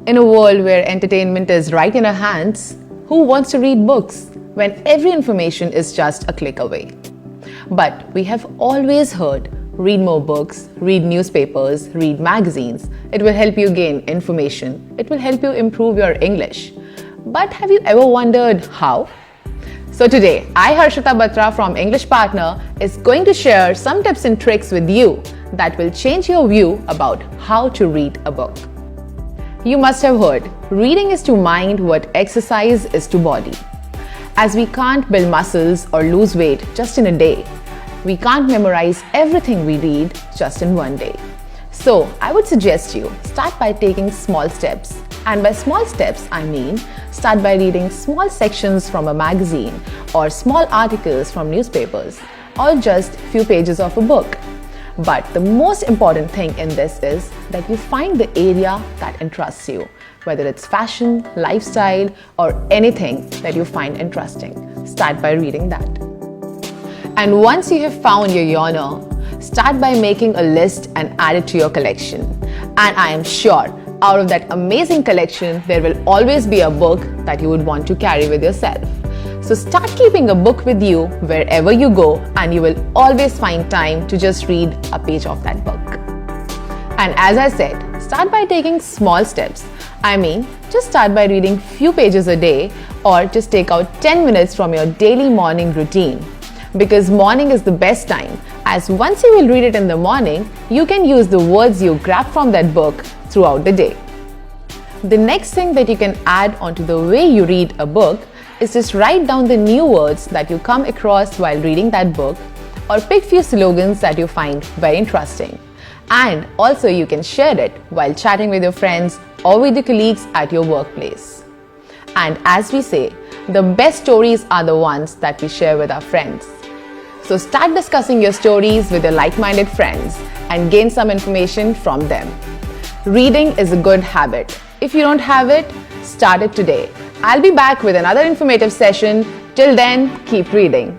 In a world where entertainment is right in our hands, who wants to read books when every information is just a click away? But we have always heard, read more books, read newspapers, read magazines. It will help you gain information. It will help you improve your English. But have you ever wondered how? So today, I, Harshita Batra from English Partner, is going to share some tips and tricks with you that will change your view about how to read a book. You must have heard, reading is to mind what exercise is to body. As we can't build muscles or lose weight just in a day, we can't memorize everything we read just in one day. So I would suggest you start by taking small steps. And by small steps, I mean start by reading small sections from a magazine or small articles from newspapers or just few pages of a book. But the most important thing in this is that you find the area that interests you, whether it's fashion, lifestyle, or anything that you find interesting. Start by reading that. And once you have found your genre, start by making a list and add it to your collection. And I am sure out of that amazing collection, there will always be a book that you would want to carry with yourself. So start keeping a book with you wherever you go, and you will always find time to just read a page of that book. And as I said, start by taking small steps. I mean, just start by reading few pages a day, or just take out 10 minutes from your daily morning routine. Because morning is the best time, as once you will read it in the morning, you can use the words you grab from that book throughout the day. The next thing that you can add onto the way you read a book is just write down the new words that you come across while reading that book, or pick few slogans that you find very interesting. And also you can share it while chatting with your friends or with your colleagues at your workplace. And as we say, the best stories are the ones that we share with our friends. So start discussing your stories with your like-minded friends and gain some information from them. Reading is a good habit. If you don't have it, start it today. I'll be back with another informative session. Till then, keep reading.